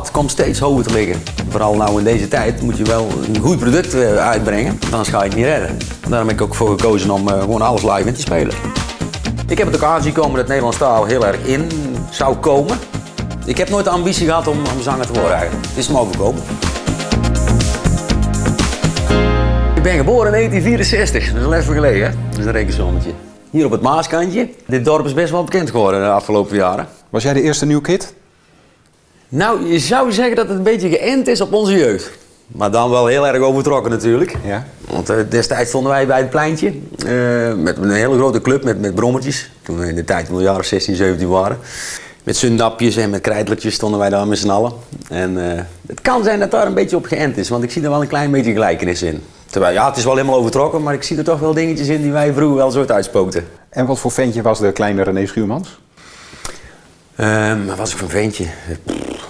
lat komt steeds hoger te liggen. Vooral nou in deze tijd moet je wel een goed product uitbrengen, anders ga je het niet redden. Daarom heb ik ook voor gekozen om gewoon alles live in te spelen. Ik heb het ook aanzien komen dat Nederlands taal heel erg in zou komen. Ik heb nooit de ambitie gehad om zanger te worden eigenlijk. Het is me overkomen. Ik ben geboren in 1964, dat is al even geleden. Dat is een rekensommetje. Hier op het Maaskantje. Dit dorp is best wel bekend geworden de afgelopen jaren. Was jij de eerste New Kid? Nou, je zou zeggen dat het een beetje geënt is op onze jeugd. Maar dan wel heel erg overtrokken natuurlijk. Ja. Want destijds stonden wij bij het pleintje. Met een hele grote club met brommertjes. Toen we in de tijd van de jaren 16, 17 waren. Met zundapjes en met krijtlertjes stonden wij daar met z'n allen. En het kan zijn dat daar een beetje op geënt is. Want ik zie er wel een klein beetje gelijkenis in. Terwijl, ja, het is wel helemaal overtrokken. Maar ik zie er toch wel dingetjes in die wij vroeger wel zo uitspookten. En wat voor ventje was de kleine René Schuurmans? Wat was ik voor een ventje?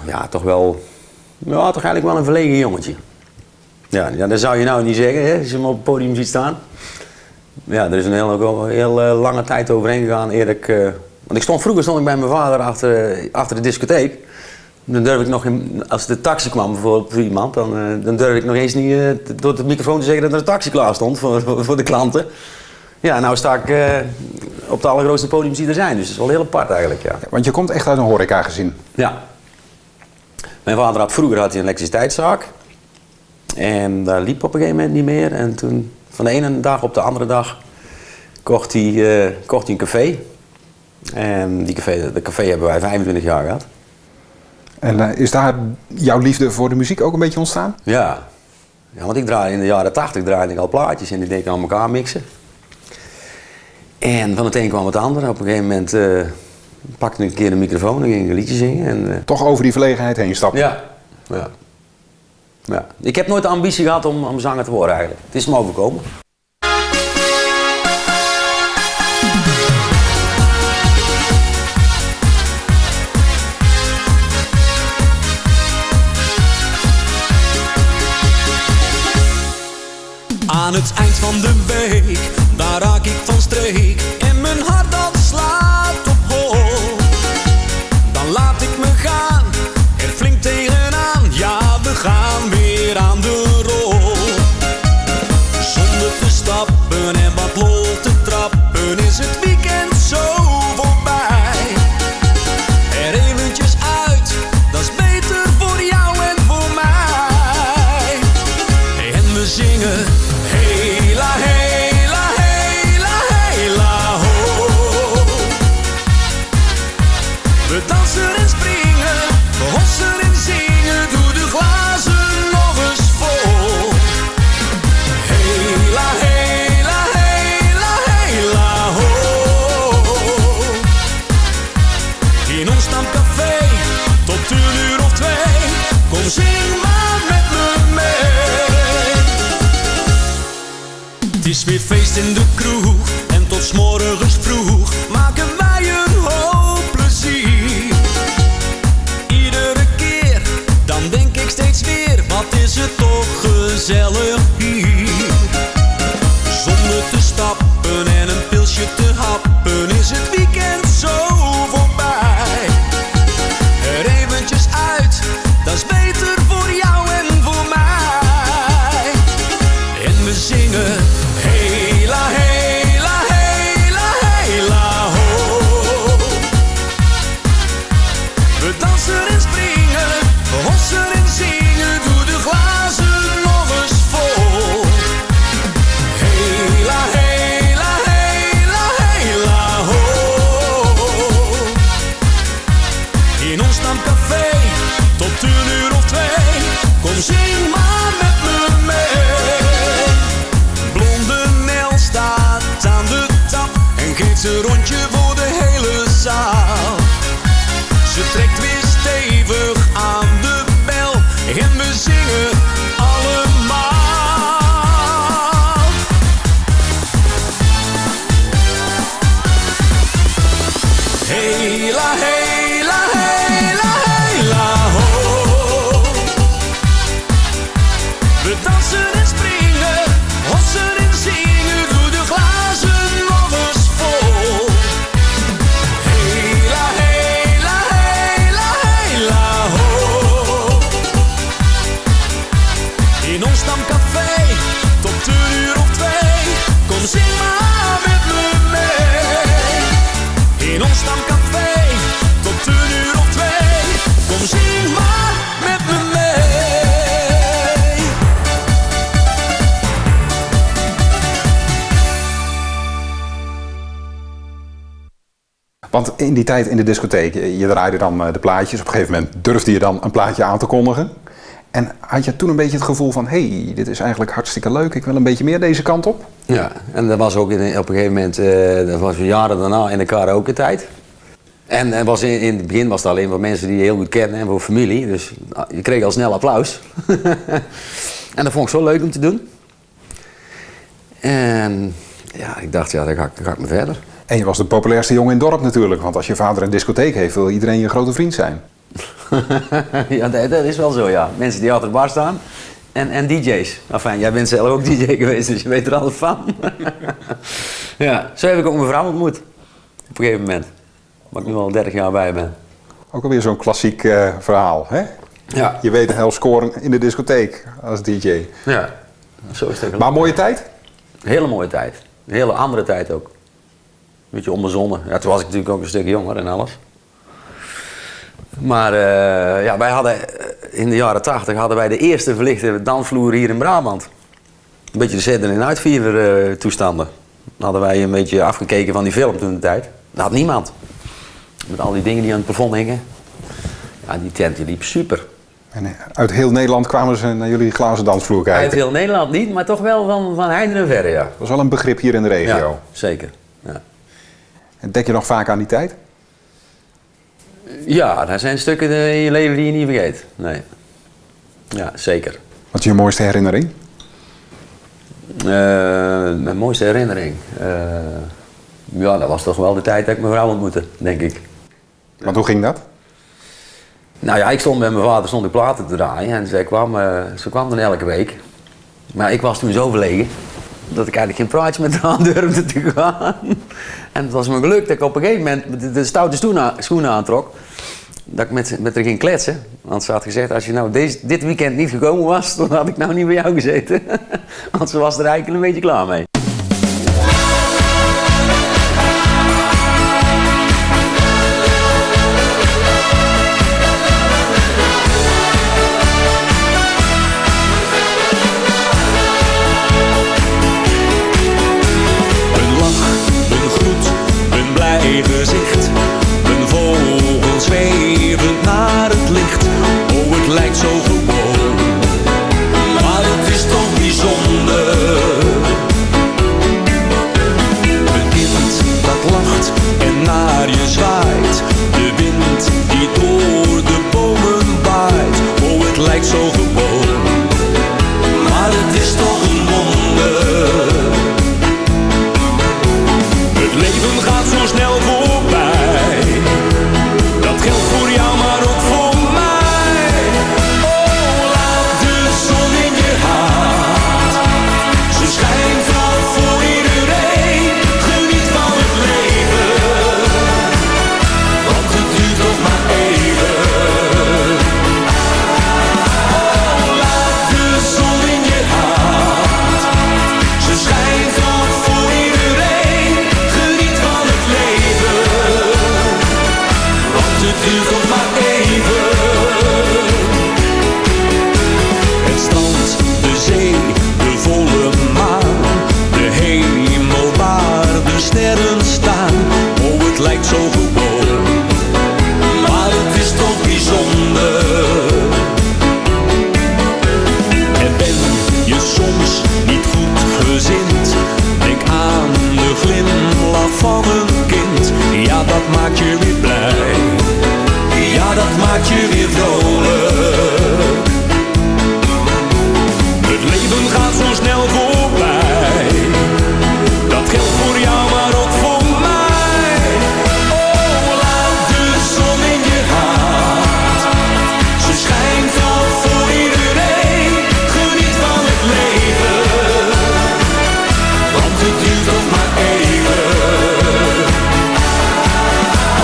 Ja, toch wel... Ja, toch eigenlijk wel een verlegen jongetje. Ja, dat zou je nou niet zeggen, hè, als je hem op het podium ziet staan. Ja, er is een heel lange tijd overheen gegaan eer ik... Want vroeger stond ik bij mijn vader achter de discotheek. Dan durfde ik nog, als de taxi kwam bijvoorbeeld voor iemand, dan durfde ik nog eens niet door de microfoon te zeggen dat er een taxi klaar stond voor de klanten. Ja, nou sta ik op de allergrootste podiums die er zijn, dus dat is wel heel apart eigenlijk, ja. Want je komt echt uit een horecagezin. Ja. Mijn vader vroeger had hij een elektriciteitszaak. En daar liep op een gegeven moment niet meer. En toen, van de ene dag op de andere dag, kocht hij een café. En dat café hebben wij 25 jaar gehad. En is daar jouw liefde voor de muziek ook een beetje ontstaan? Ja, want ik draaide in de jaren 80 draaide ik al plaatjes en die deed ik aan elkaar mixen. En van het een kwam het ander. Op een gegeven moment pakte ik een keer de microfoon en ging een liedje zingen. En, toch over die verlegenheid heen stappen? Ja. Ik heb nooit de ambitie gehad om zanger te worden eigenlijk. Het is me overkomen. Aan het eind van de week, daar raak ik van streek en mijn hart dat slaat op hol. Dan laat ik me gaan, er flink tegenaan, ja we gaan weer aan de rol. Zonder te stappen en wat lol te trappen is het weekend zo voorbij. Er eventjes uit, dat is beter voor jou en voor mij. En we zingen hela, hela, hela, hela, ho. We dansen en springen, we hossen en zingen, doe de glazen nog eens vol. Hela, hela, hela, hela, ho. In ons stamcafé, tot 1 uur of 2, kom zing maar met me mee. Het is weer feest in de kroeg en tot 's morgens vroeg maken wij een hoop plezier. Iedere keer, dan denk ik steeds weer, wat is het toch gezellig hier. Zonder te stappen en een pilsje te happen is het weekend zo voorbij. Er eventjes uit, dat is beter voor jou en voor mij. En we zingen hela, hela, hela, hela, ho. We dansen en springen, we hossen en zingen, doe de glazen nog eens vol. Hela, hela, hela, hela, ho. In ons stamcafé, tot 1 uur of 2, kom zing maar met me mee. Blonde Nel staat aan de tap en geeft ze een rondje voor de hele zaal. Ze trekt weer stevig aan de bel en we zingen allemaal. Hela, hela, hela, hela, ho. We dansen en springen, hossen en zingen, doe de glazen nog eens vol. Want in die tijd in de discotheek, je draaide dan de plaatjes. Op een gegeven moment durfde je dan een plaatje aan te kondigen. En had je toen een beetje het gevoel van, hey, dit is eigenlijk hartstikke leuk. Ik wil een beetje meer deze kant op. Ja, en dat was ook op een gegeven moment, dat was jaren daarna in de karaoke-tijd. En in het begin was het alleen voor mensen die je heel goed kennen en voor familie. Dus je kreeg al snel applaus. En dat vond ik zo leuk om te doen. En ja, ik dacht, ja, dan ga ik me verder. En je was de populairste jongen in het dorp natuurlijk. Want als je vader een discotheek heeft, wil iedereen je grote vriend zijn. Ja, dat is wel zo, ja. Mensen die achter de bar staan en DJ's. Enfin, jij bent zelf ook DJ geweest, dus je weet er alles van. Ja, zo heb ik ook mijn vrouw ontmoet. Op een gegeven moment. Waar ik nu al 30 jaar bij ben. Ook alweer zo'n klassiek verhaal, hè? Ja. Je weet heel scoren in de discotheek als DJ. Ja, zo is het. Maar mooie tijd? Hele mooie tijd. Een hele andere tijd ook. Beetje onbezonnen. Ja, toen was ik natuurlijk ook een stuk jonger en alles. Maar ja, wij hadden in de jaren 80 hadden wij de eerste verlichte dansvloer hier in Brabant. Een beetje de zetten- en uitviever toestanden. Dan hadden wij een beetje afgekeken van die film toen de tijd. Dat had niemand. Met al die dingen die aan het plafond hingen. Ja, die tent die liep super. En uit heel Nederland kwamen ze naar jullie glazen dansvloer kijken? Uit heel Nederland niet, maar toch wel van heinde en verre, ja. Dat was wel een begrip hier in de regio. Ja, zeker. Ja. En denk je nog vaak aan die tijd? Ja, daar zijn stukken in je leven die je niet vergeet. Nee. Ja, zeker. Wat is je mooiste herinnering? Mijn mooiste herinnering? Ja, dat was toch wel de tijd dat ik mijn vrouw ontmoette, denk ik. Want hoe ging dat? Nou ja, ik stond met mijn vader platen te draaien en ze kwam dan elke week. Maar ik was toen zo verlegen dat ik eigenlijk geen praatje met haar aan durfde te gaan. En het was me gelukt dat ik op een gegeven moment de stoute schoenen aantrok. Dat ik met haar ging kletsen. Want ze had gezegd, als je nou dit weekend niet gekomen was, dan had ik nou niet bij jou gezeten. Want ze was er eigenlijk een beetje klaar mee. Gezicht, een vogel zwevend naar het licht. Oh, het lijkt zo gewoon, maar het is toch bijzonder. Een kind dat lacht en naar je zwaait. De wind die door de bomen waait. Oh, het lijkt zo gewoon, maar het is toch een wonder. Het leven gaat zo snel voorbij. Dat geldt voor jou, maar ook voor mij. Oh, laat de zon in je hart. Ze schijnt al voor iedereen. Geniet van het leven, want het duurt nog maar even. Oh, laat de zon in je hart. Ze schijnt al voor iedereen. Geniet van het leven, want het duurt nog maar even. Het strand, de zee, de volle maan, de hemel waar de sterren staan. Oh, het lijkt zo gewoon, maar het is toch bijzonder. En ben je soms niet goed gezind, denk aan de glimlach van een kind. Ja, dat maakt je weer blij. Ja, dat maakt je weer vrolijk. Het leven gaat zo snel voorbij. Dat geldt voor jou, maar ook voor mij. Oh, laat de zon in je hart. Ze schijnt al voor iedereen. Geniet van het leven, want het duurt nog maar even.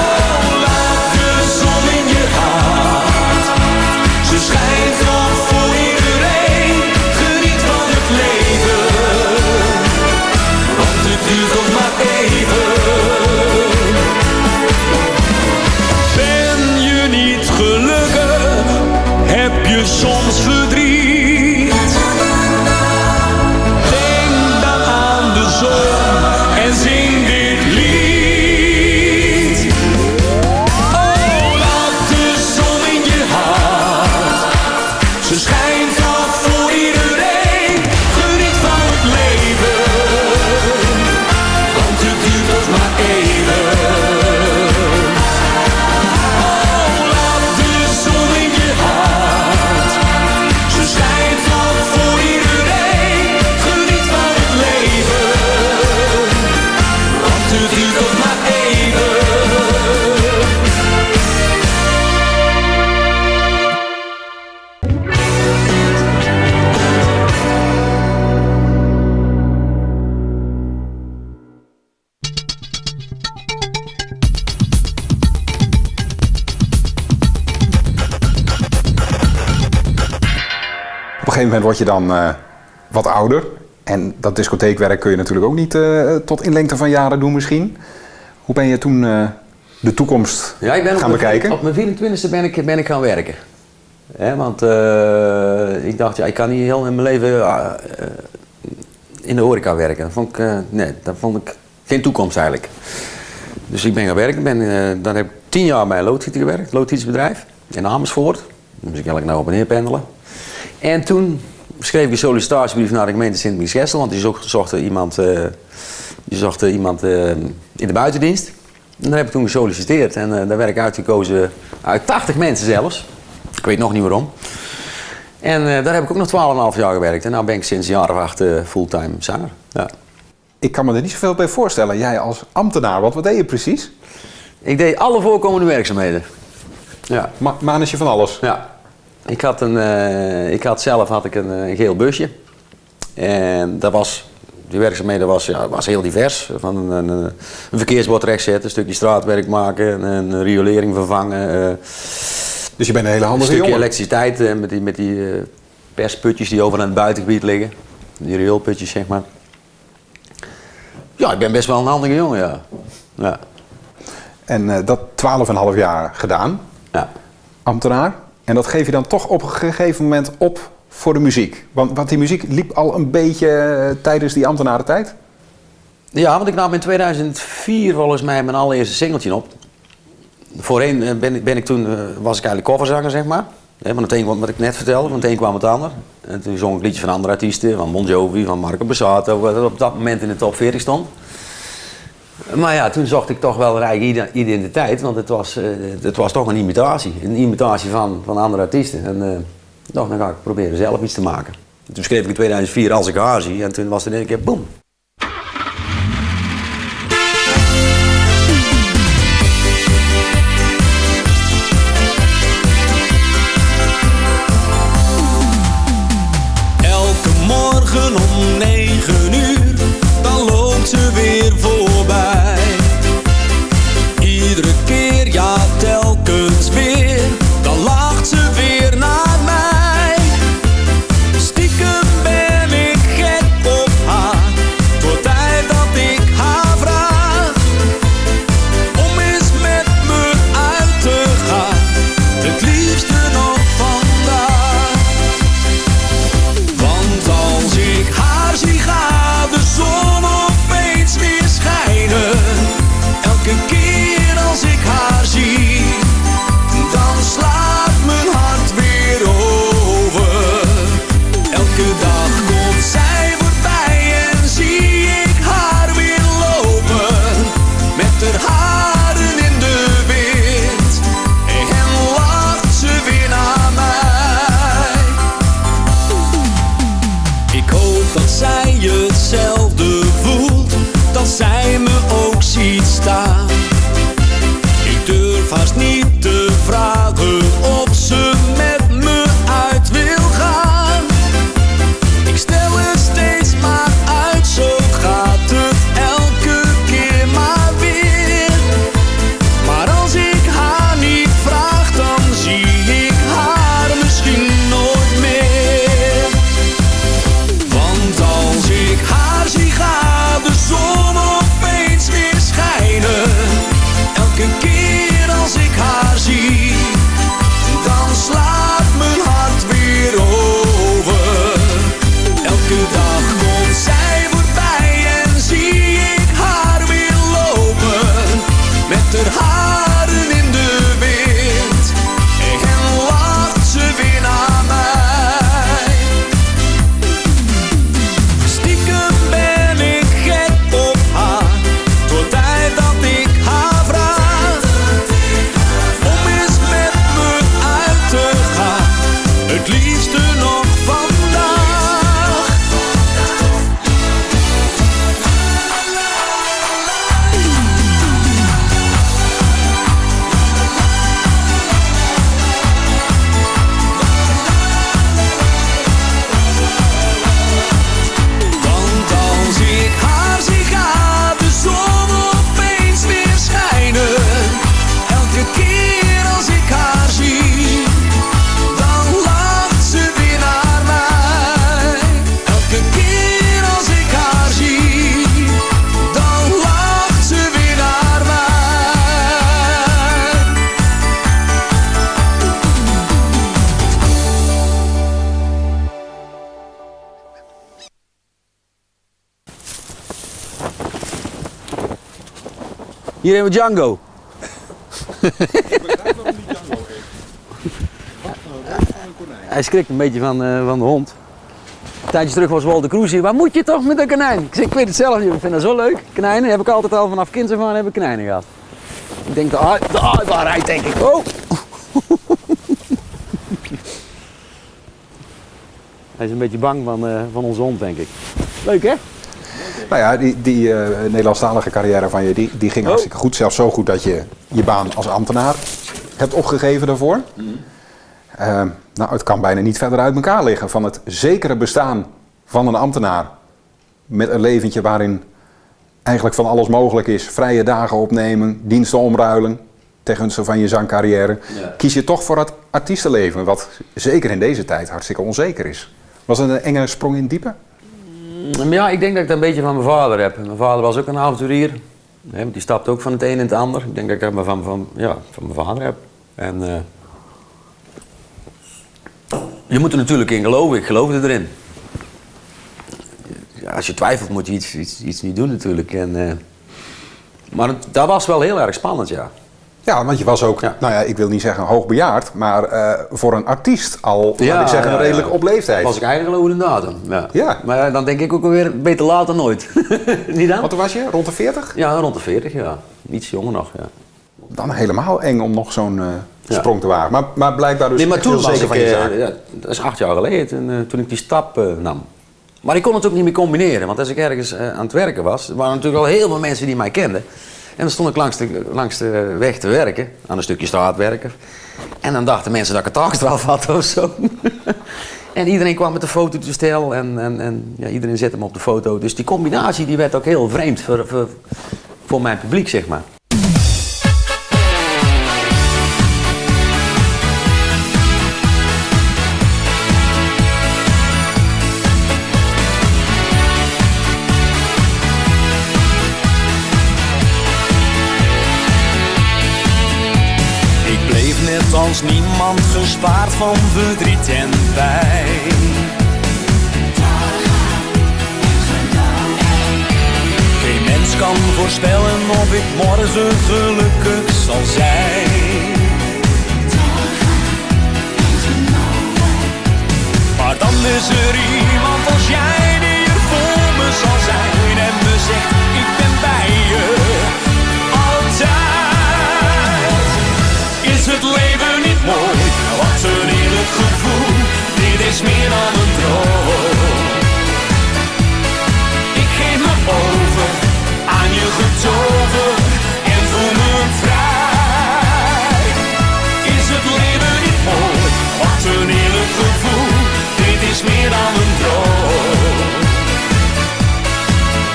Oh, laat de zon in je hart. Ze schijnt al voor iedereen. Geniet van het leven, want het duurt nog maar even. Ben je niet gelukkig? Heb je soms verdriet? Denk dan aan de zon en zing dit lied. Op een gegeven moment word je dan wat ouder. En dat discotheekwerk kun je natuurlijk ook niet tot in lengte van jaren doen misschien. Hoe ben je toen de toekomst gaan bekijken? Op mijn 24e ben ik gaan werken. Want ik dacht, ik kan niet heel in mijn leven in de horeca werken. Dat vond ik geen toekomst eigenlijk. Dus ik ben gaan werken. Dan heb ik 10 jaar bij een loodgieter gewerkt, loodgietersbedrijf in Amersfoort. Dan moest ik eigenlijk nou op en neer pendelen. En toen schreef ik een sollicitatiebrief naar de gemeente Sint-Michielsgestel, want die zochten iemand in de buitendienst. En daar heb ik toen gesolliciteerd en daar werd ik uitgekozen uit 80 mensen zelfs. Ik weet nog niet waarom. En daar heb ik ook nog 12,5 jaar gewerkt. En nu ben ik sinds een jaar of 8 fulltime zanger. Ja. Ik kan me er niet zoveel bij voorstellen. Jij als ambtenaar, wat deed je precies? Ik deed alle voorkomende werkzaamheden. Ja. Manetje van alles? Ja. Ik had zelf een geel busje. En die werkzaamheden was heel divers. Van een verkeersbord rechtzetten, een stukje straatwerk maken, een riolering vervangen. Dus je bent een hele handige jongen. jongen. Een stukje elektriciteit met die persputjes die over aan het buitengebied liggen. Die rioolputjes, zeg maar. Ja, ik ben best wel een handige jongen, ja. En dat 12,5 jaar gedaan. Ja. Ambtenaar. En dat geef je dan toch op een gegeven moment op voor de muziek. Want die muziek liep al een beetje tijdens die ambtenarentijd. Ja, want ik nam in 2004 volgens mij mijn allereerste singeltje op. Voorheen was ik eigenlijk coverzanger, zeg maar. Van het een, wat ik net vertelde, van het een kwam het ander. En toen zong ik liedjes van andere artiesten, van Bon Jovi, van Marco Borsato, wat op dat moment in de top 40 stond. Maar ja, toen zocht ik toch wel een eigen identiteit, want het was toch een imitatie. Een imitatie van andere artiesten. En dan ga ik proberen zelf iets te maken. En toen schreef ik in 2004 Als ik haar zie en toen was het in één keer boem. Morgen om 9 uur, dan loopt ze weer voorbij. Iedere keer, ja telkens weer, dan lacht ze weer naar mij. Stiekem ben ik gek op haar, het wordt tijd dat ik haar vraag om eens met me uit te gaan, het liefste nog vandaag. Want als ik Hier hebben we Django. Hij schrikt een beetje van de hond. Een tijdje terug was Walter Kroes hier. Waar moet je toch met een konijn? Ik zeg, ik weet het zelf, ik vind dat zo leuk. Konijnen heb ik altijd al vanaf kinds af aan heb ik konijnen gehad. Ik denk, waar rijdt denk ik. Oh. Hij is een beetje bang van onze hond, denk ik. Leuk, hè? Nou ja, die Nederlandstalige carrière van je, die ging hartstikke goed. Zelfs zo goed dat je je baan als ambtenaar hebt opgegeven daarvoor. Nou, het kan bijna niet verder uit elkaar liggen. Van het zekere bestaan van een ambtenaar met een leventje waarin eigenlijk van alles mogelijk is. Vrije dagen opnemen, diensten omruilen, ten gunste van je zangcarrière. Ja. Kies je toch voor het artiestenleven, wat zeker in deze tijd hartstikke onzeker is. Was het een enge sprong in het diepe? Ja, ik denk dat ik dat een beetje van mijn vader heb. Mijn vader was ook een avonturier. Die stapt ook van het een in het ander. Ik denk dat ik dat van mijn vader heb. En je moet er natuurlijk in geloven. Ik geloofde erin. Ja, als je twijfelt moet je iets niet doen natuurlijk. Maar dat was wel heel erg spannend, ja. Ja, want je was ook, nou ja, ik wil niet zeggen hoogbejaard, maar voor een artiest al, laat ik zeggen, redelijk op leeftijd. Was ik eigenlijk al over de datum. Ja. Maar dan denk ik ook alweer beter laat dan nooit. Niet dan? Wat was je? Rond de 40? Ja, rond de 40, ja. Iets jonger nog, ja. Dan helemaal eng om nog zo'n sprong te wagen. Maar blijkbaar dus maar toen heel zeker van je zaak. Dat is 8 jaar geleden, toen ik die stap nam. Maar ik kon het ook niet meer combineren, want als ik ergens aan het werken was, er waren natuurlijk al heel veel mensen die mij kenden. En dan stond ik langs de weg te werken, aan een stukje straat werken. En dan dachten mensen dat ik het taakstraf had of zo. En iedereen kwam met een fototoestel en iedereen zette me op de foto. Dus die combinatie die werd ook heel vreemd voor mijn publiek, zeg maar. Als niemand gespaard van verdriet en pijn. Geen mens kan voorspellen of ik morgen gelukkig zal zijn. Maar dan is er iemand als jij die er voor me zal zijn en me zegt ik ben bij je altijd. Is het leven niet mooi? Wat een heerlijk gevoel. Dit is meer dan een droom. Ik geef me over aan je getover en voel me vrij. Is het leven niet mooi? Wat een heerlijk gevoel. Dit is meer dan een droom.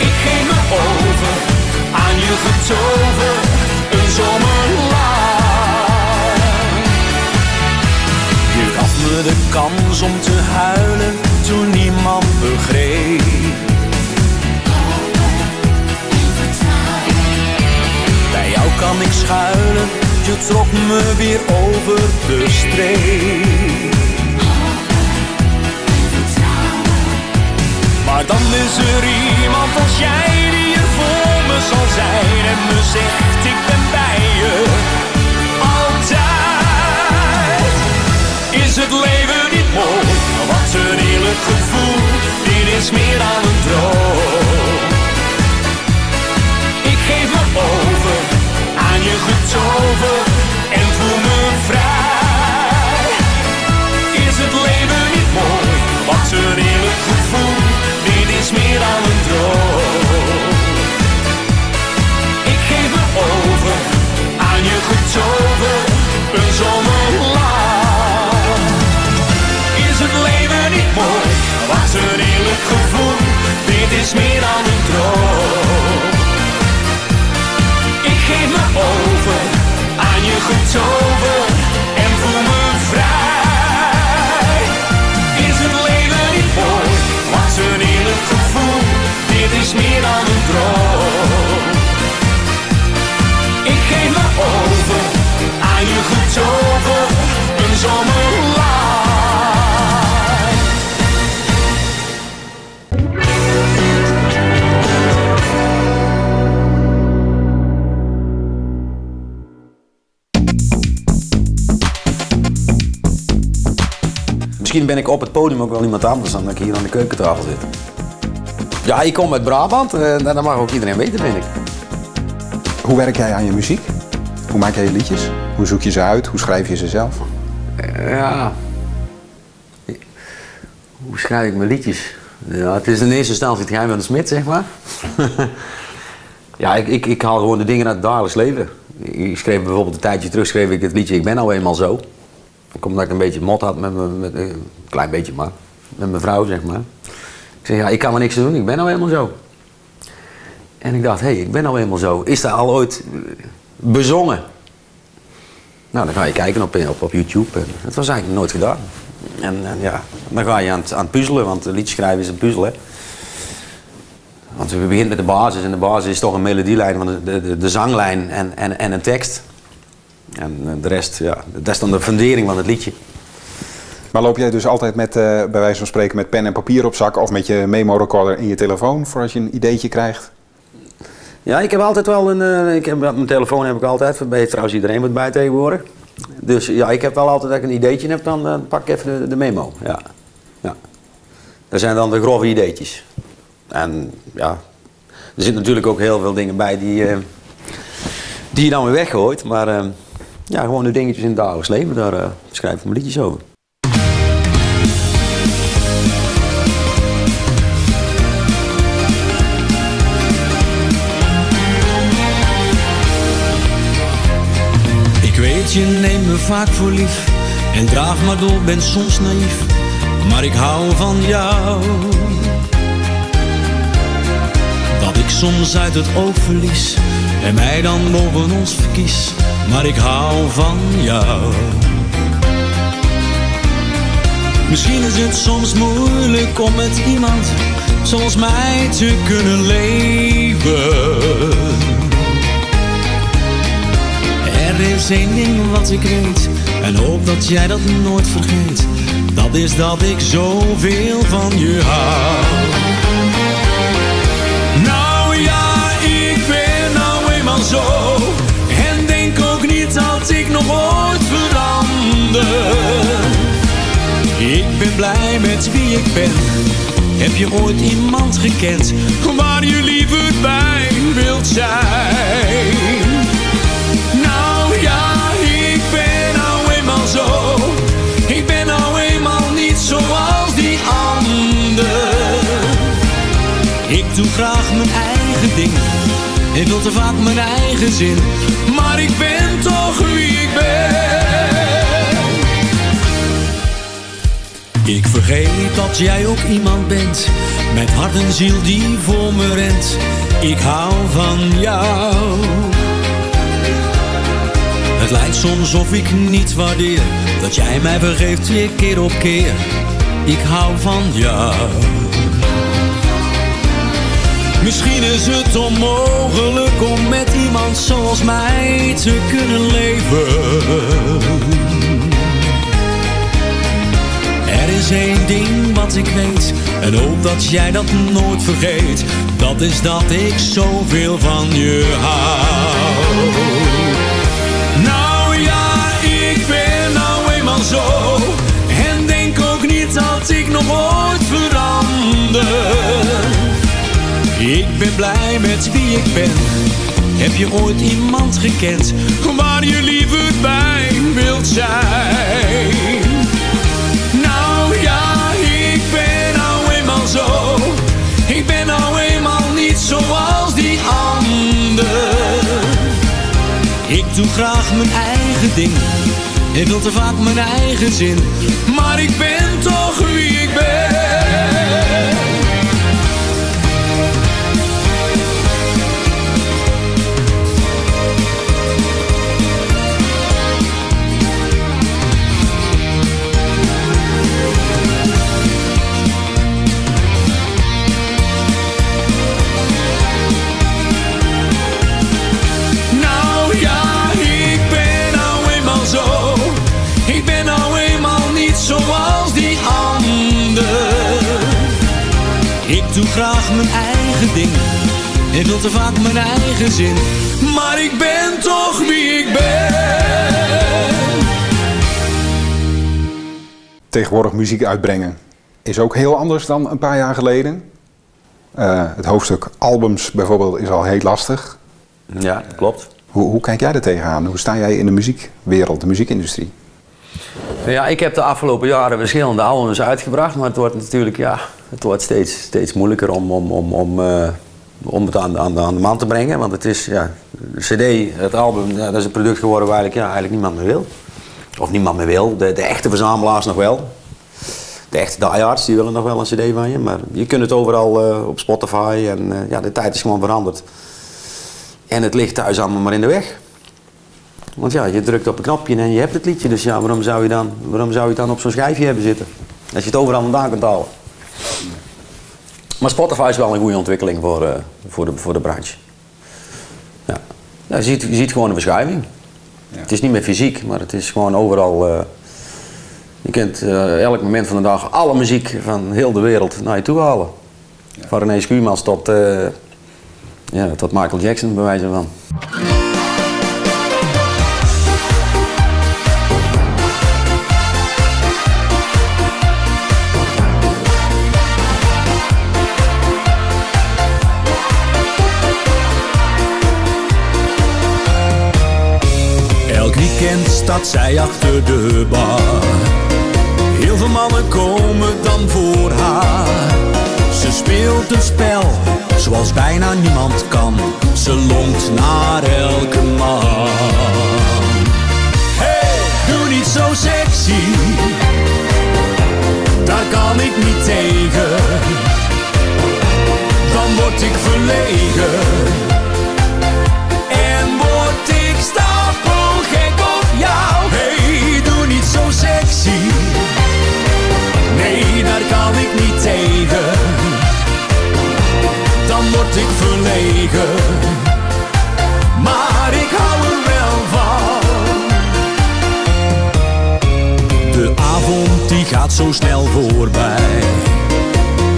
Ik geef me over aan je getover. Een zomerlang. Me de kans om te huilen toen niemand begreep. Bij jou kan ik schuilen, je trok me weer over de streep. Maar dan is er iemand als jij die er voor me zal zijn en me zegt ik ben bij je altijd. Is het leven niet mooi? Wat een heerlijk gevoel. Dit is meer dan een droom. Ik geef me over aan je getover en voel me vrij. Is het leven niet mooi? Wat een heerlijk gevoel. Dit is meer dan een droom. Ik geef me over aan je getover. Een zomerlang. Wat een heerlijk gevoel, dit is meer dan een droom. Ik geef me over aan je getover en voel me vrij. Is het leven niet mooi? Wat een heerlijk gevoel, dit is meer dan een droom. Ik geef me over aan je getover, een zomerlang. misschien ben ik op het podium ook wel iemand anders dan dat ik hier aan de keukentafel zit. Ja, ik kom uit Brabant. Dat mag ook iedereen weten, vind ik. Hoe werk jij aan je muziek? Hoe maak jij je liedjes? Hoe zoek je ze uit? Hoe schrijf je ze zelf? Ja. Hoe schrijf ik mijn liedjes? Ja, het is in eerste instantie het geheim van de smid, zeg maar. Ja, ik haal gewoon de dingen uit het dagelijks leven. Ik schreef bijvoorbeeld een tijdje terug schreef ik het liedje Ik ben nou eenmaal zo. Dat komt omdat ik een beetje mot had met een klein beetje maar, met mijn vrouw, zeg maar. Ik zeg, ja, ik kan er niks aan doen, ik ben nou eenmaal zo. En ik dacht, hé, ik ben nou eenmaal zo. Is dat al ooit bezongen? Nou, dan ga je kijken op YouTube. En dat was eigenlijk nooit gedaan. En ja, dan ga je aan het puzzelen, want liedjes schrijven is een puzzel, hè. Want we beginnen met de basis en de basis is toch een melodielijn van de zanglijn en een tekst. En de rest, ja, dat is dan de fundering van het liedje. Maar loop jij dus altijd met, bij wijze van spreken, met pen en papier op zak of met je memo-recorder in je telefoon voor als je een ideetje krijgt? Ja, ik heb altijd wel mijn telefoon heb ik altijd, daar weet trouwens iedereen wat bij tegenwoordig. Dus ja, ik heb wel altijd dat ik een ideetje heb, dan pak ik even de memo. Ja. Ja. Dat zijn dan de grove ideetjes. En ja, er zitten natuurlijk ook heel veel dingen bij die je dan weer weggooit. Maar ja, gewoon de dingetjes in het dagelijks leven, daar schrijf ik mijn liedjes over. Ik weet, je neemt me vaak voor lief en draag maar door, ben soms naïef, maar ik hou van jou. Dat ik soms uit het oog verlies en mij dan boven ons verkies, maar ik hou van jou. Misschien is het soms moeilijk om met iemand zoals mij te kunnen leven. Er is één ding wat ik weet en hoop dat jij dat nooit vergeet. Dat is dat ik zoveel van je hou. Nou ja, ik ben nou eenmaal zo. En denk ook niet dat ik nog ooit verander. Ik ben blij met wie ik ben. Heb je ooit iemand gekend waar je liever bij wilt zijn? Nou ja, ik ben nou eenmaal zo. Ik ben nou eenmaal niet zoals die ander. Ik doe graag mijn eigen ding en wil te vaak mijn eigen zin. Maar ik ben toch wie ik ben. Ik vergeet dat jij ook iemand bent, met hart en ziel die voor me rent. Ik hou van jou. Het lijkt soms of ik niet waardeer dat jij mij vergeeft weer keer op keer. Ik hou van jou. Misschien is het onmogelijk om met iemand zoals mij te kunnen leven. Er is één ding wat ik weet en hoop dat jij dat nooit vergeet. Dat is dat ik zoveel van je hou. Nou ja, ik ben nou eenmaal zo. En denk ook niet dat ik nog ooit verander. Ik ben blij met wie ik ben. Heb je ooit iemand gekend waar je liever bij wilt zijn? Nou ja, ik ben nou eenmaal zo. Ik ben nou eenmaal niet zoals die ander. Ik doe graag mijn eigen ding en wil te vaak mijn eigen zin. Maar ik ben toch wie ik ben. Zoals die ander. Ik doe graag mijn eigen ding en wil te vaak mijn eigen zin. Maar ik ben toch wie ik ben. Tegenwoordig muziek uitbrengen is ook heel anders dan een paar jaar geleden. Het hoofdstuk albums bijvoorbeeld is al heel lastig. Ja, dat klopt. Hoe kijk jij er tegenaan? Hoe sta jij in de muziekwereld, de muziekindustrie? Ja, ik heb de afgelopen jaren verschillende albums uitgebracht, maar het wordt natuurlijk het wordt steeds moeilijker om het aan de man te brengen. Want het is, de cd, het album, dat is een product geworden waar eigenlijk niemand meer wil. Of niemand meer wil. De echte verzamelaars nog wel. De echte diehards die willen nog wel een cd van je. Maar je kunt het overal op Spotify en de tijd is gewoon veranderd. En het ligt thuis allemaal maar in de weg. Want je drukt op een knopje en je hebt het liedje. Dus waarom zou je het dan op zo'n schijfje hebben zitten? Als je het overal vandaan kunt halen. Maar Spotify is wel een goede ontwikkeling voor de branche. Ja. Je ziet gewoon een verschuiving. Ja. Het is niet meer fysiek, maar het is gewoon overal... je kunt elk moment van de dag alle muziek van heel de wereld naar je toe halen. Ja. Van René Schuurmans tot Michael Jackson, bij wijze van. Elk weekend staat zij achter de bar. Heel veel mannen komen dan voor haar. Ze speelt een spel zoals bijna niemand kan. Ze lonkt naar elke man. Hey, doe niet zo sexy. Daar kan ik niet tegen. Dan word ik verlegen. En word ik stapelgek op jou. Hey, doe niet zo sexy. Nee, daar kan ik niet tegen. Dan word ik verlegen. Maar ik hou er wel van. De avond die gaat zo snel voorbij.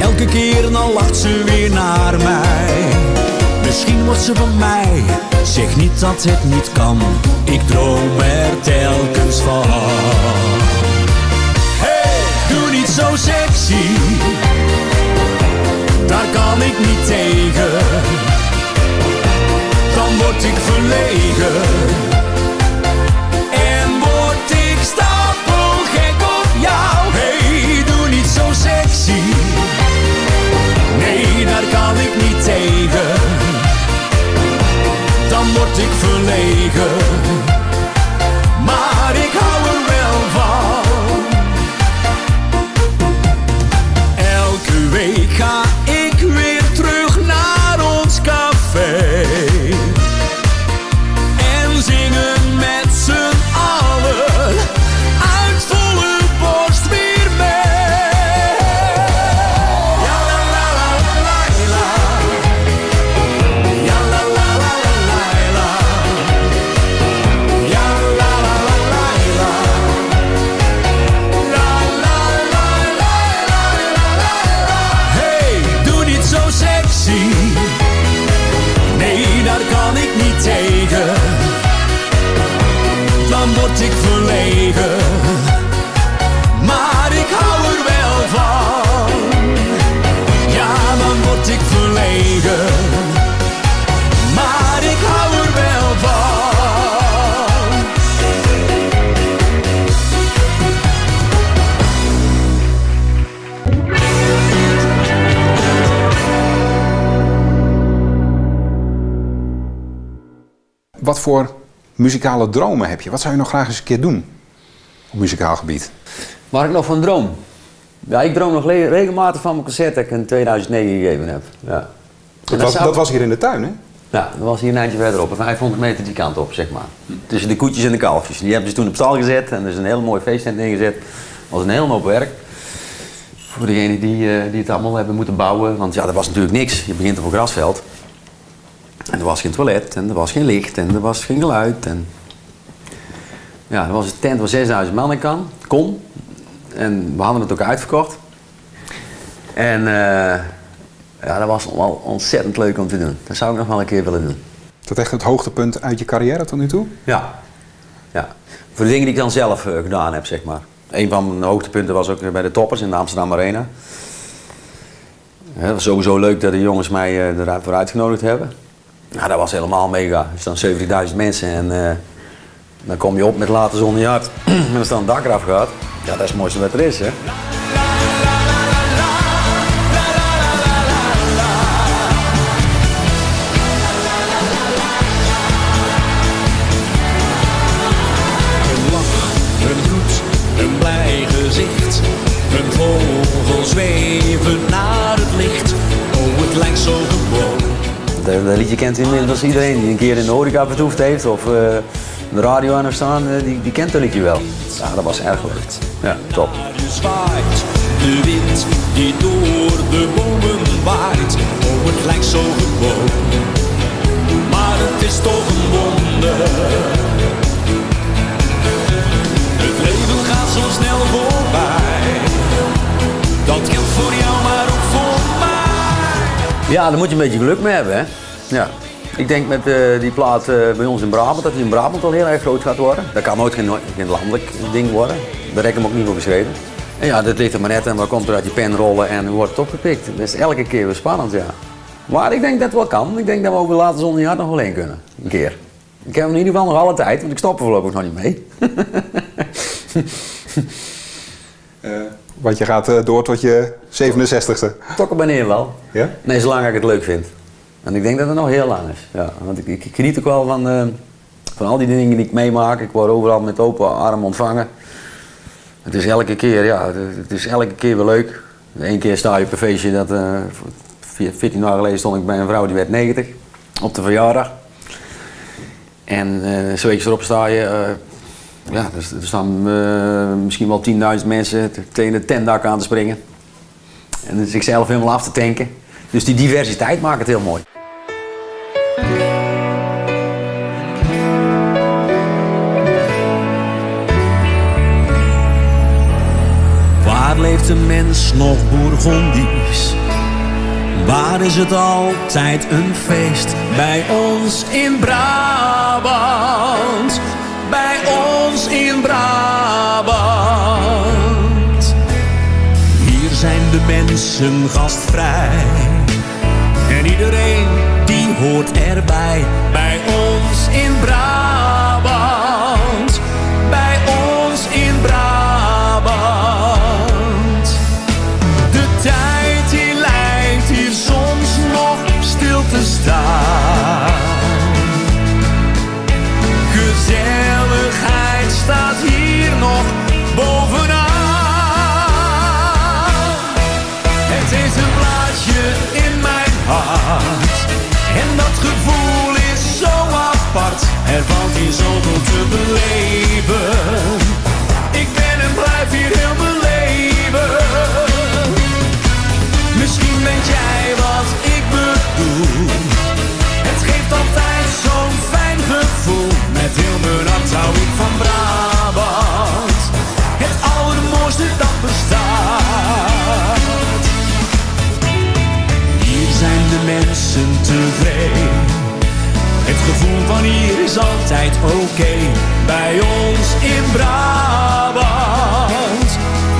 Elke keer dan lacht ze weer naar mij. Misschien wordt ze van mij. Zeg niet dat het niet kan. Ik droom er telkens van. Doe niet zo sexy. Daar kan ik niet tegen. Dan word ik verlegen. En word ik stapelgek op jou. Hey, doe niet zo sexy. Nee, daar kan ik niet tegen. Dan word ik verlegen. Maar ik hou er wel van. Elke week ga ik weer terug naar ons café. En zingen met z'n allen uit volle borst weer mee. Ja la la la la la. Ja la la la la la. Ja la la la la la. La la la la la. Hey, doe niet zo sexy. Nee, daar kan ik niet tegen. Dan word ik verlegen. Maar ik hou er wel van. Ja, dan word ik verlegen. Maar ik hou er wel van. Wat voor muzikale dromen heb je? Wat zou je nog graag eens een keer doen op muzikaal gebied? Waar ik nog van droom? Ja, ik droom nog regelmatig van mijn concert dat ik in 2009 gegeven heb. Ja. Dat was hier in de tuin, hè? Ja, dat was hier een eindje verderop, 500 meter die kant op, zeg maar. Tussen de koetjes en de kalfjes. Die hebben ze toen op stal gezet en er is een heel mooi feesttent neergezet. Dat was een heel hoop werk. Voor degenen die het allemaal hebben moeten bouwen. Want ja, er was natuurlijk niks. Je begint op een grasveld. En er was geen toilet, en er was geen licht, en er was geen geluid. En ja, er was een tent waar 6000 man in kon. En we hadden het ook uitverkocht. En dat was wel ontzettend leuk om te doen. Dat zou ik nog wel een keer willen doen. Is dat echt het hoogtepunt uit je carrière tot nu toe? Ja. Voor de dingen die ik dan zelf gedaan heb, zeg maar. Een van mijn hoogtepunten was ook bij de Toppers in de Amsterdam Arena. Het was sowieso leuk dat de jongens mij ervoor uitgenodigd hebben. Nou, dat was helemaal mega. Er staan 70.000 mensen en dan kom je op met Later Zonder Je Hart. En als dan een dak eraf gaat, ja, dat is het mooiste wat er is, hè. Een blij gezicht, een vogel zweven naar het licht. Oh, het lijkt zo gewoon. Dat liedje kent inmiddels iedereen die een keer in de horeca vertoefd heeft of de radio aan heeft staan, die kent dat liedje wel. Ja, dat was erg leuk. Ja, top. Je zwaait, de wind die door de bomen waait. Oh, het lijkt zo gewoon, maar het is toch een wonder. Het leven gaat zo snel voorbij. Dat geldt voor jou, maar ook voor mij. Ja, daar moet je een beetje geluk mee hebben, hè. Ja. Ik denk met die plaat bij ons in Brabant, dat die in Brabant al heel erg groot gaat worden. Dat kan nooit geen landelijk ding worden. Daar heb ik hem ook niet voor geschreven. En ja, dat ligt er maar net en wat komt er uit je pen rollen en hoe wordt het opgepikt. Dat is elke keer weer spannend, ja. Maar ik denk dat het wel kan. Ik denk dat we ook Later Zonder Je Hart nog wel heen kunnen. Een keer. Ik heb hem in ieder geval nog alle tijd, want ik stop er voorlopig nog niet mee. Want je gaat door tot je 67ste. Toch op en wel. Ja? Nee, zolang ik het leuk vind. En ik denk dat het nog heel lang is. Ja, want ik geniet ook wel van al die dingen die ik meemaak. Ik word overal met open armen ontvangen. Het is elke keer, ja, het is elke keer weer leuk. Eén keer sta je op een feestje, 14 jaar geleden stond ik bij een vrouw die werd 90. Op de verjaardag. En zo weekjes erop sta je, ja, er staan misschien wel 10.000 mensen tegen het tentdak aan te springen. En dus ik zelf helemaal af te tanken. Dus die diversiteit maakt het heel mooi. Waar leeft een mens nog Bourgondisch? Waar is het altijd een feest? Bij ons in Brabant. Bij ons in Brabant. Hier zijn de mensen gastvrij. En iedereen die hoort erbij. Bij ons in Brabant. Bij ons in Brabant. De tijd die lijkt hier soms nog stil te staan. Gezelligheid staat hier nog bovenaan. Het is een plaatsje in mijn hart. En dat gevoel is zo apart. Er valt hier zoveel te beleven. Ik ben en blijf hier heel mijn leven. Misschien weet jij wat ik bedoel. Het geeft altijd zo'n fijn gevoel. Met heel mijn hart hou ik van Brabant. Het allermooiste dat bestaat. Hier zijn de mensen tevreden. Het gevoel van hier is altijd oké. Bij ons in Brabant.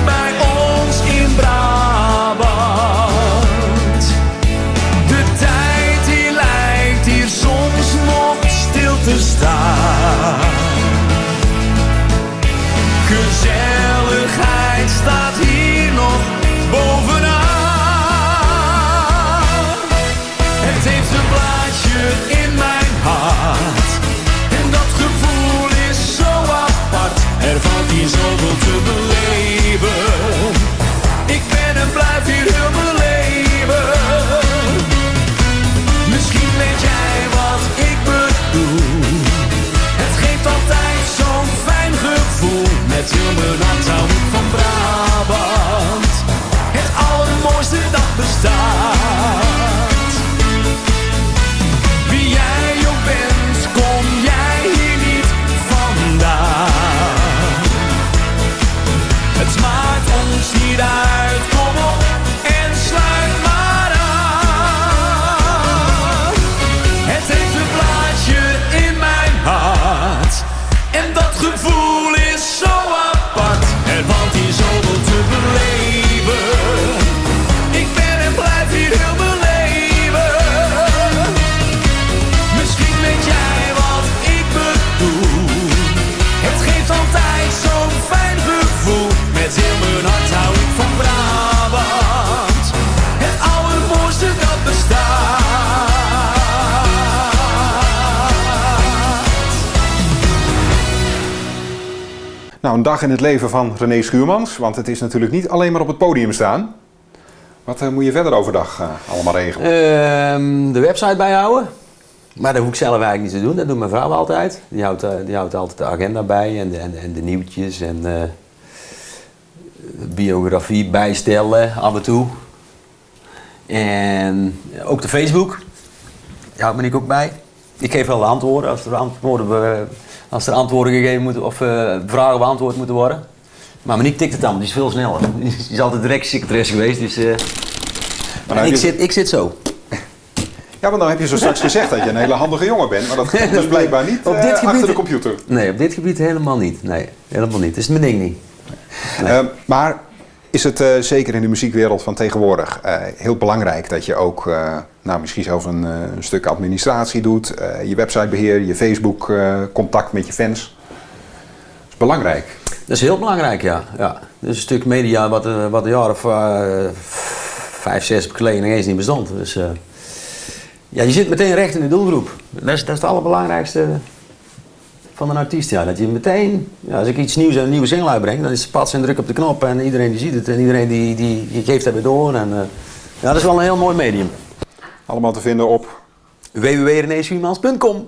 Bij ons in Brabant. De tijd die lijkt hier soms nog stil te staan. Gezelligheid staat hier nog bovenaan. Het heeft een plaatsje in mijn hart. En dat gevoel is zo apart. Er valt Nou, een dag in het leven van René Schuurmans, want het is natuurlijk niet alleen maar op het podium staan. Wat moet je verder overdag allemaal regelen? De website bijhouden. Maar dat hoef ik zelf eigenlijk niet te doen, dat doet mijn vrouw altijd. Die houdt altijd de agenda bij en de nieuwtjes en biografie bijstellen af en toe. En ook de Facebook, die houdt Monique ook bij. Ik geef wel de antwoorden als er antwoorden gegeven moeten of vragen beantwoord moeten worden. Maar Monique tikt het dan, die is veel sneller. Die is altijd direct secretaresse geweest, dus ik zit zo. Ja, want dan heb je zo straks gezegd dat je een hele handige jongen bent, maar dat komt dus blijkbaar niet op dit gebied, achter de computer. Nee, op dit gebied helemaal niet. Nee, helemaal niet. Dat is mijn ding niet. Nee. Maar is het zeker in de muziekwereld van tegenwoordig heel belangrijk dat je ook misschien zelfs een stuk administratie doet, je websitebeheer, je Facebook contact met je fans. Dat is belangrijk. Dat is heel belangrijk, ja. Dat is een stuk media wat een jaar of 5, 6 geleden nog eens niet bestond. Dus je zit meteen recht in de doelgroep. Dat is het allerbelangrijkste van een artiest. Ja. Dat je meteen, als ik iets nieuws en een nieuwe single uitbreng, dan is het pats en druk op de knop en iedereen die ziet het en iedereen die geeft dat weer door. En, dat is wel een heel mooi medium. Allemaal te vinden op www.reneschuurmans.com.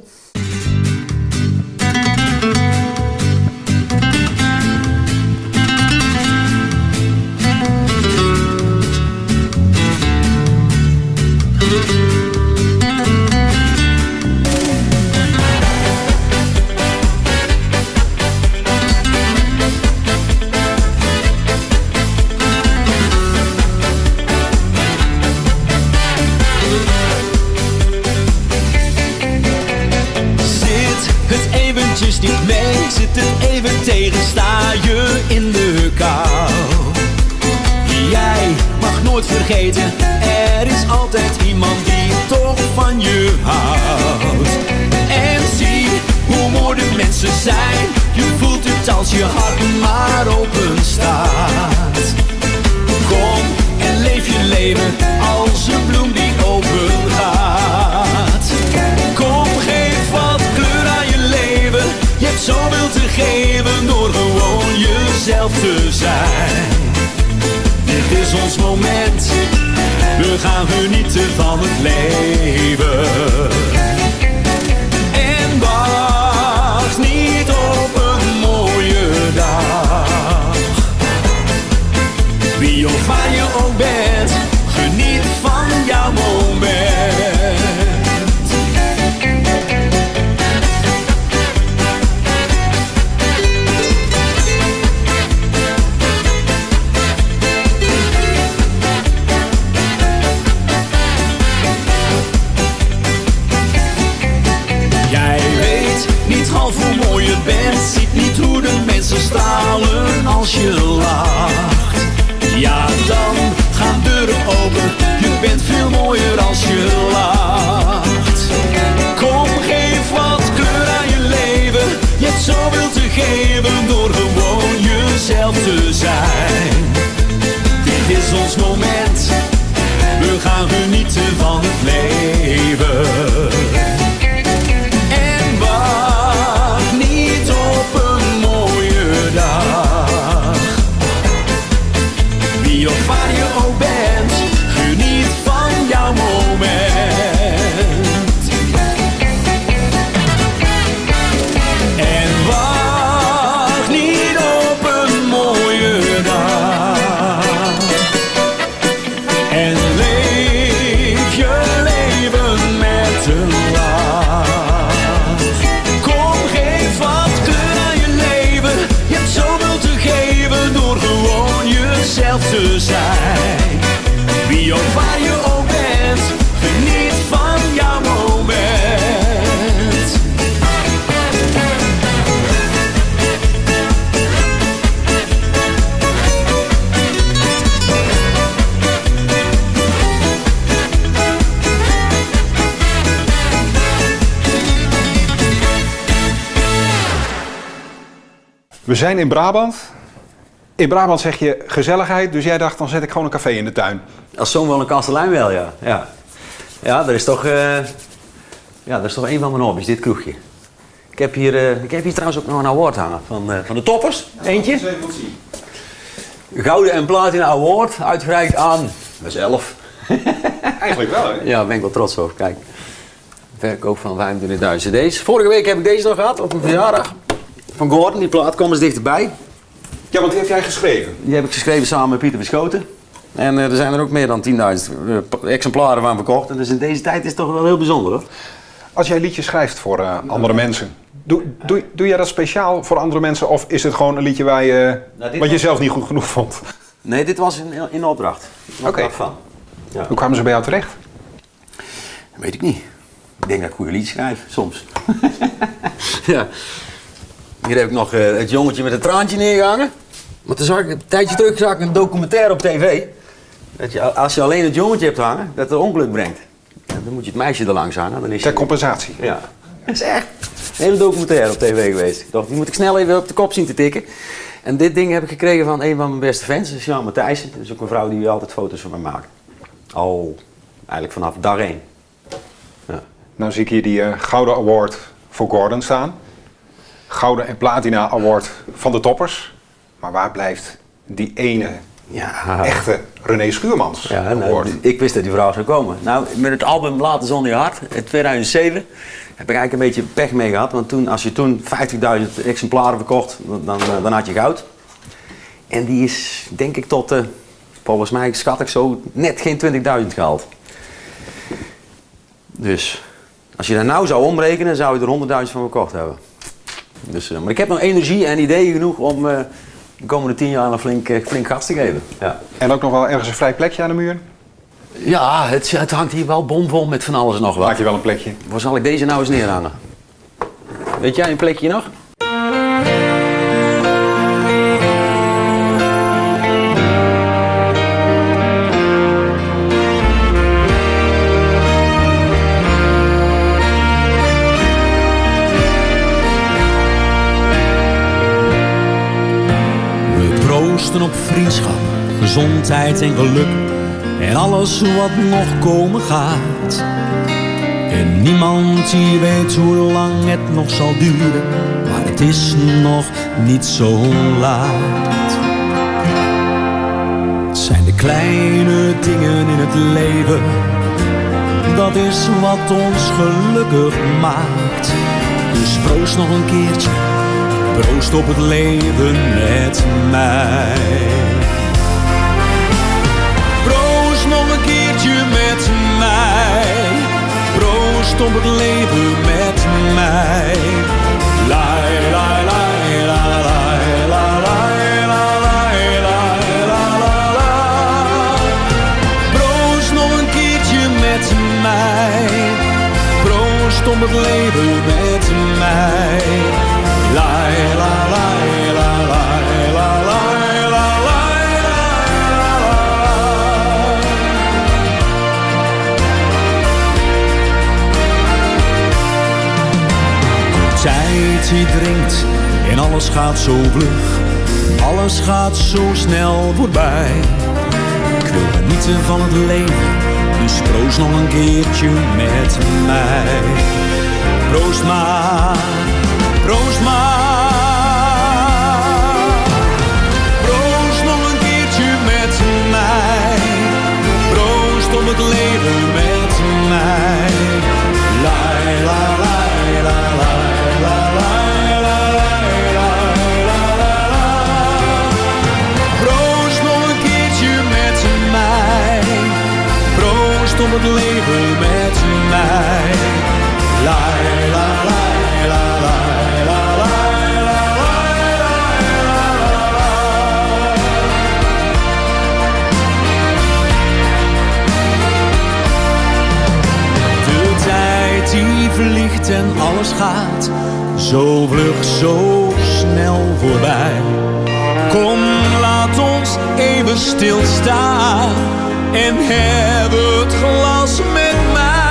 Niet mee, zit het even tegen, sta je in de kou. Jij mag nooit vergeten, er is altijd iemand die toch van je houdt. En zie hoe mooi de mensen zijn, je voelt het als je hart maar open staat. Kom en leef je leven als een bloem die open gaat. Kom, geef wat kleur aan je leven. Je hebt zoveel te geven door gewoon jezelf te zijn. Dit is ons moment, we gaan genieten van het leven. En wacht niet op een mooie dag. Wie of waar je ook bent, geniet van jouw moment. Half hoe mooi je bent, ziet niet hoe de mensen stralen als je lacht. Ja, dan gaan deuren open, je bent veel mooier als je lacht. Kom, geef wat kleur aan je leven, je hebt zoveel te geven door gewoon jezelf te zijn. Dit is ons moment, we gaan genieten van het leven. Wie of waar je ook bent, geniet van jouw moment. En wacht niet op een mooie dag. En leef je leven met een lach. Kom, geef wat kleur aan je leven. Je hebt zoveel te geven door gewoon jezelf te zijn. Wie of waar je ook bent, geniet van jouw moment. We zijn in Brabant. In Brabant zeg je gezelligheid, dus jij dacht dan zet ik gewoon een café in de tuin. Als zoon van een kastelein wel, ja. Ja, dat is toch een van mijn hobby's, dit kroegje. Ik heb hier trouwens ook nog een award hangen van de toppers. Eentje. Gouden en platina award, uitgereikt aan mezelf. Eigenlijk wel, hè? Ja, daar ben ik wel trots over. Kijk, verkoop van 25.000 cd's. Vorige week heb ik deze nog gehad, op mijn verjaardag. Van Gordon, die plaat, kom eens dichterbij. Ja, want die heb jij geschreven. Die heb ik geschreven samen met Pieter Verschoten. En er zijn er ook meer dan 10.000 exemplaren van verkocht. En dus in deze tijd is het toch wel heel bijzonder, hoor. Als jij liedjes schrijft voor andere mensen, doe jij dat speciaal voor andere mensen? Of is het gewoon een liedje waar je, wat je zelf niet goed genoeg vond? Nee, dit was in opdracht. Oké. Van. Ja. Hoe kwamen ze bij jou terecht? Dat weet ik niet. Ik denk dat ik goede liedjes schrijf, soms. Ja. Hier heb ik nog het jongetje met het traantje neergehangen. Maar toen zag ik, een tijdje terug zag ik een documentaire op tv. Dat je, als je alleen het jongetje hebt hangen, dat het ongeluk brengt. Ja, dan moet je het meisje er langs hangen. Dan is Ter compensatie. Ja. Dat is echt een hele documentaire op tv geweest. Ik dacht, die moet ik snel even op de kop zien te tikken. En dit ding heb ik gekregen van een van mijn beste fans, Jean Matthijssen. Dat is ook een vrouw die altijd foto's van mij maakt. Al eigenlijk vanaf dag 1. Ja. Nou zie ik hier die Gouden Award voor Gordon staan. Gouden en Platina Award van de toppers. Maar waar blijft die ene echte René Schuurmans award? Ik wist dat die vrouw zou komen. Nou, met het album Laat de zon in je hart, in 2007, heb ik eigenlijk een beetje pech mee gehad. Want als je toen 50.000 exemplaren verkocht, dan had je goud. En die is, denk ik, tot, volgens mij schat ik zo, net geen 20.000 gehaald. Dus, als je dat nou zou omrekenen, zou je er 100.000 van verkocht hebben. Dus, maar ik heb nog energie en ideeën genoeg om de komende 10 jaar een flink gas te geven. Ja. En ook nog wel ergens een vrij plekje aan de muur? Ja, het hangt hier wel bomvol met van alles en nog wat. Maak je wel een plekje? Waar zal ik deze nou eens neerhangen? Weet jij een plekje nog? Op vriendschap, gezondheid en geluk en alles wat nog komen gaat. En niemand die weet hoe lang het nog zal duren, maar het is nog niet zo laat. Het zijn de kleine dingen in het leven, dat is wat ons gelukkig maakt. Dus proost nog een keertje. Proost op het leven met mij. Proost nog een keertje met mij. Proost op het leven met mij. Lai, lai, lai, la, lai, la, lai, la, lai, lai, la, la, la. Proost nog een keertje met mij. Proost op het leven met mij. Lai, la, lai, la, lai, la, lai, la, lai, la, la. De tijd die dringt en alles gaat zo vlug, alles gaat zo snel voorbij. Ik wil genieten van het leven, dus proost nog een keertje met mij. Proost maar. Proost maar. Proost nog een keertje met mij. Proost op het leven met mij. Lai, la, lai, la, lai, la, lai, la, lai, la, la, la. Proost nog een keertje met mij. Proost op het leven met mij. Lai, la, lai, la, lai. Die vliegt en alles gaat zo vlug, zo snel voorbij. Kom, laat ons even stilstaan en heb het glas met mij.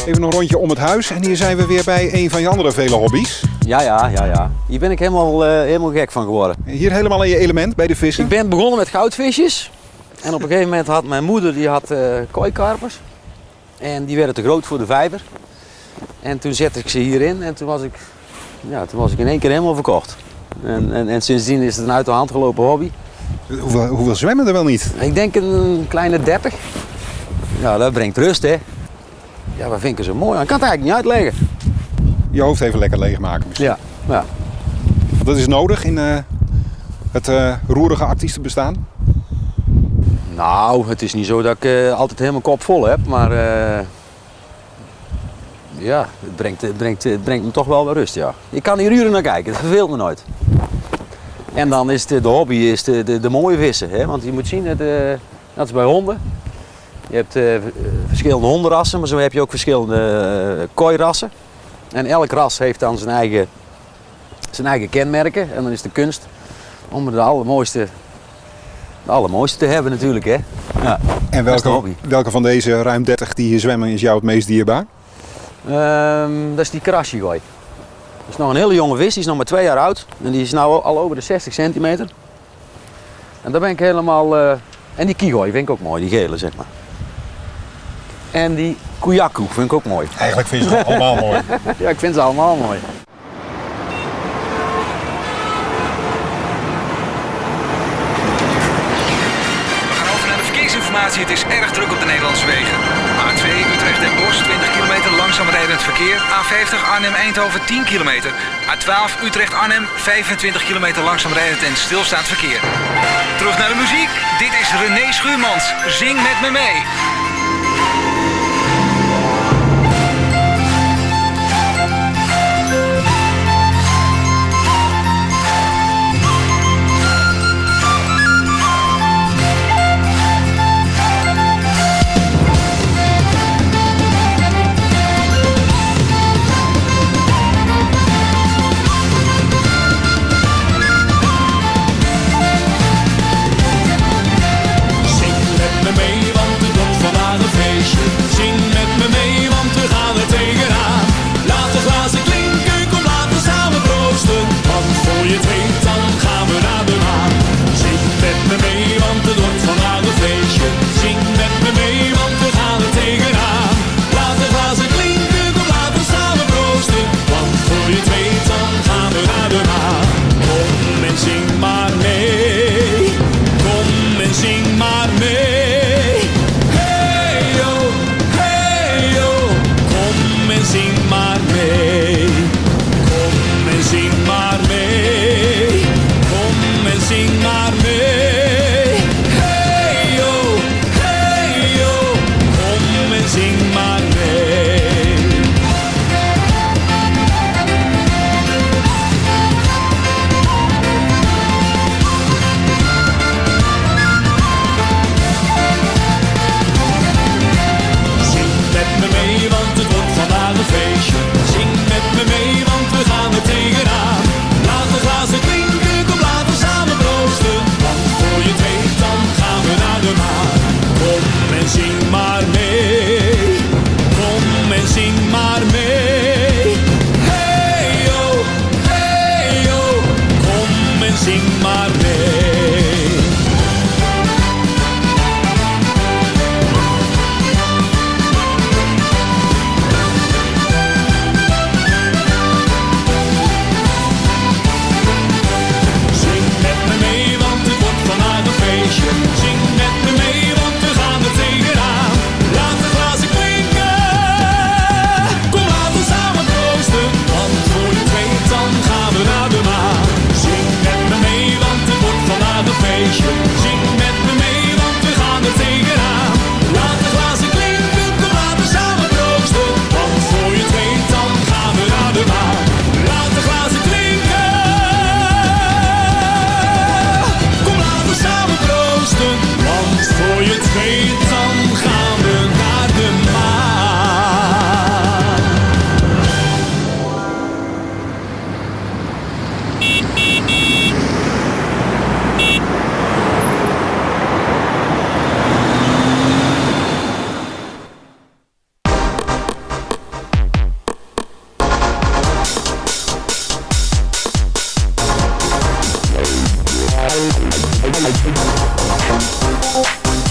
Even nog een rondje om het huis en hier zijn we weer bij een van je andere vele hobby's. Ja. Hier ben ik helemaal gek van geworden. Hier helemaal in je element bij de vissen. Ik ben begonnen met goudvisjes. En op een gegeven moment had mijn moeder kooikarpers. En die werden te groot voor de vijver. En toen zette ik ze hierin en toen was ik in één keer helemaal verkocht. En sindsdien is het een uit de hand gelopen hobby. Hoeveel zwemmen er wel niet? Ik denk een kleine 30. Ja, dat brengt rust, hè. Ja, wat vind ik er zo mooi aan? Ik kan het eigenlijk niet uitleggen. Je hoofd even lekker leegmaken misschien. Ja. Want dat is nodig in het roerige artiestenbestaan. Nou, het is niet zo dat ik altijd helemaal kop vol heb, maar ja, het brengt me toch wel weer rust, ja. Ik kan hier uren naar kijken, het verveelt me nooit. En dan is de hobby is de mooie vissen, hè? Want je moet zien, dat is bij honden. Je hebt verschillende hondenrassen, maar zo heb je ook verschillende kooirassen. En elk ras heeft dan zijn eigen kenmerken. En dan is de kunst om er de allermooiste te hebben natuurlijk, hè. Ja, En dat is de hobby. welke van deze ruim 30 die hier zwemmen is jou het meest dierbaar? Dat is die krasjegooi. Dat is nog een hele jonge vis, die is nog maar 2 jaar oud. En die is nu al over de 60 centimeter. En daar ben ik helemaal... En die kigooi vind ik ook mooi, die gele zeg maar. En die kujaku vind ik ook mooi. Eigenlijk vind je ze allemaal mooi. Ja, ik vind ze allemaal mooi. We gaan over naar de verkeersinformatie. Het is erg druk op de Nederlandse wegen. A2 Utrecht en Bosch 20 kilometer langzaam rijdend verkeer. A50 Arnhem-Eindhoven 10 kilometer. A12 Utrecht-Arnhem 25 kilometer langzaam rijdend en stilstaand verkeer. Terug naar de muziek. Dit is René Schuurmans. Zing met me mee. Zing met me mee, want de dop van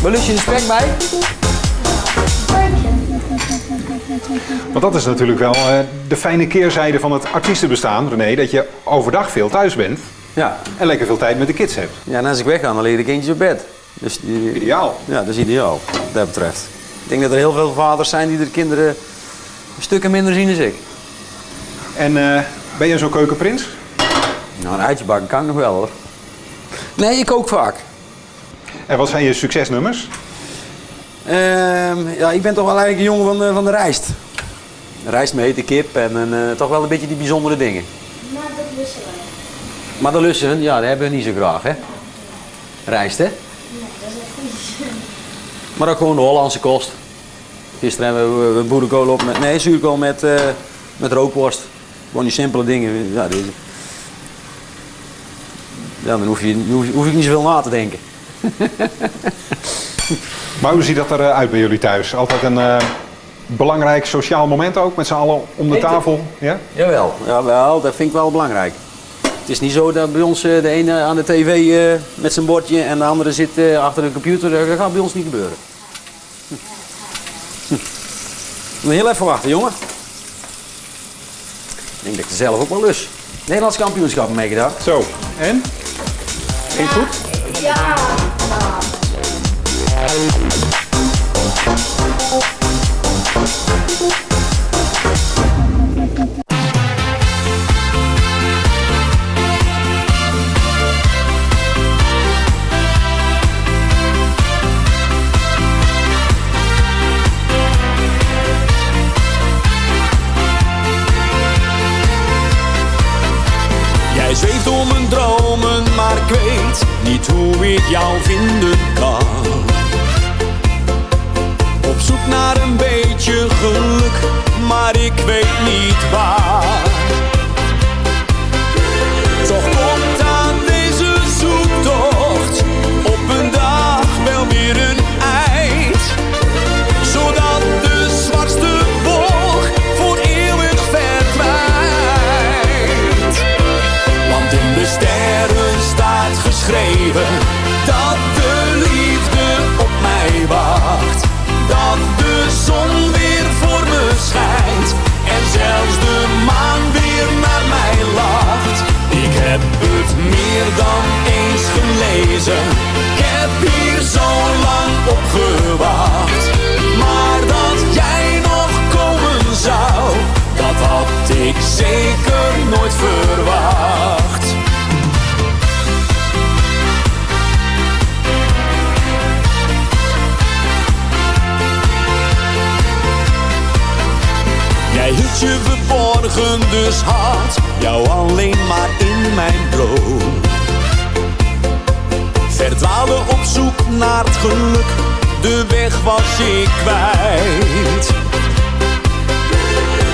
Waar lust je de spek bij? Want dat is natuurlijk wel de fijne keerzijde van het artiestenbestaan, René. Dat je overdag veel thuis bent Ja. en lekker veel tijd met de kids hebt. Ja, en als ik wegga, dan lig de kindjes op bed. Dus Ideaal. Ja, dat is ideaal, wat dat betreft. Ik denk dat er heel veel vaders zijn die de kinderen stukken minder zien dan ik. En ben je zo'n keukenprins? Nou, een eitje bakken kan ik nog wel, hoor. Nee, ik kook vaak. En wat zijn je succesnummers? Ja, ik ben toch wel eigenlijk een jongen van de rijst. Rijst met hete kip en toch wel een beetje die bijzondere dingen. Maar dat lussen wij. Maar de lussen, ja, dat hebben we niet zo graag, hè? Rijst, hè? Nee, dat is echt goed. Maar ook gewoon de Hollandse kost. Gisteren hebben we boerenkool op met, zuurkool met rookworst. Gewoon die simpele dingen. Ja, dan hoef ik niet zoveel na te denken. Maar hoe ziet dat eruit bij jullie thuis? Altijd een belangrijk sociaal moment ook, met z'n allen om de Eten. tafel? Ja? Jawel, dat vind ik wel belangrijk. Het is niet zo dat bij ons de ene aan de tv met zijn bordje en de andere zit achter de computer. Dat gaat bij ons niet gebeuren. Moet heel even wachten, jongen. Ik denk dat ik er zelf ook wel lust. Nederlands kampioenschap meegedaan. Zo, en? Ging het goed? Ja. Jij zweeft door mijn dromen, maar ik weet niet hoe ik jou vinden kan. Op zoek naar een beetje geluk, maar ik weet niet waar. Toch komt aan deze zoektocht op een dag wel weer een eind, zodat de zwartste wolk voor eeuwig verdwijnt. Want in de sterren staat geschreven dat de liefde op mij wacht. Dat de zon weer voor me schijnt en zelfs de maan weer naar mij lacht. Ik heb het meer dan eens gelezen, ik heb hier zo lang op gewacht. Maar dat jij nog komen zou, dat had ik zeker nooit verwacht. Jij hield je verborgen, dus had jou alleen maar in mijn droom. Verdwaalde op zoek naar het geluk, de weg was ik kwijt.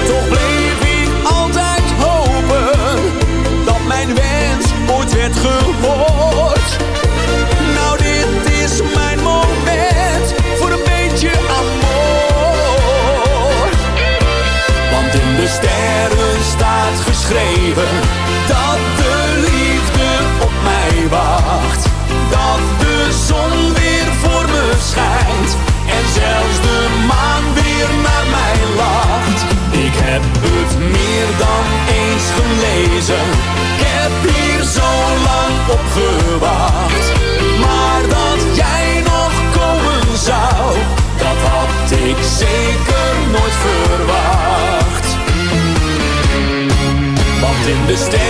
Toch bleef ik altijd hopen dat mijn wens ooit werd gehoord. Nou, dit is mijn moment voor een beetje amor. Want in de sterren staat geschreven dat de liefde op mij wacht. Dat de zon weer voor me schijnt en zelfs de maan weer naar mij lacht. Ik heb het meer dan eens gelezen, ik heb hier zo lang op gewacht. Maar dat jij nog komen zou, dat had ik zeker nooit verwacht. Want in de sterren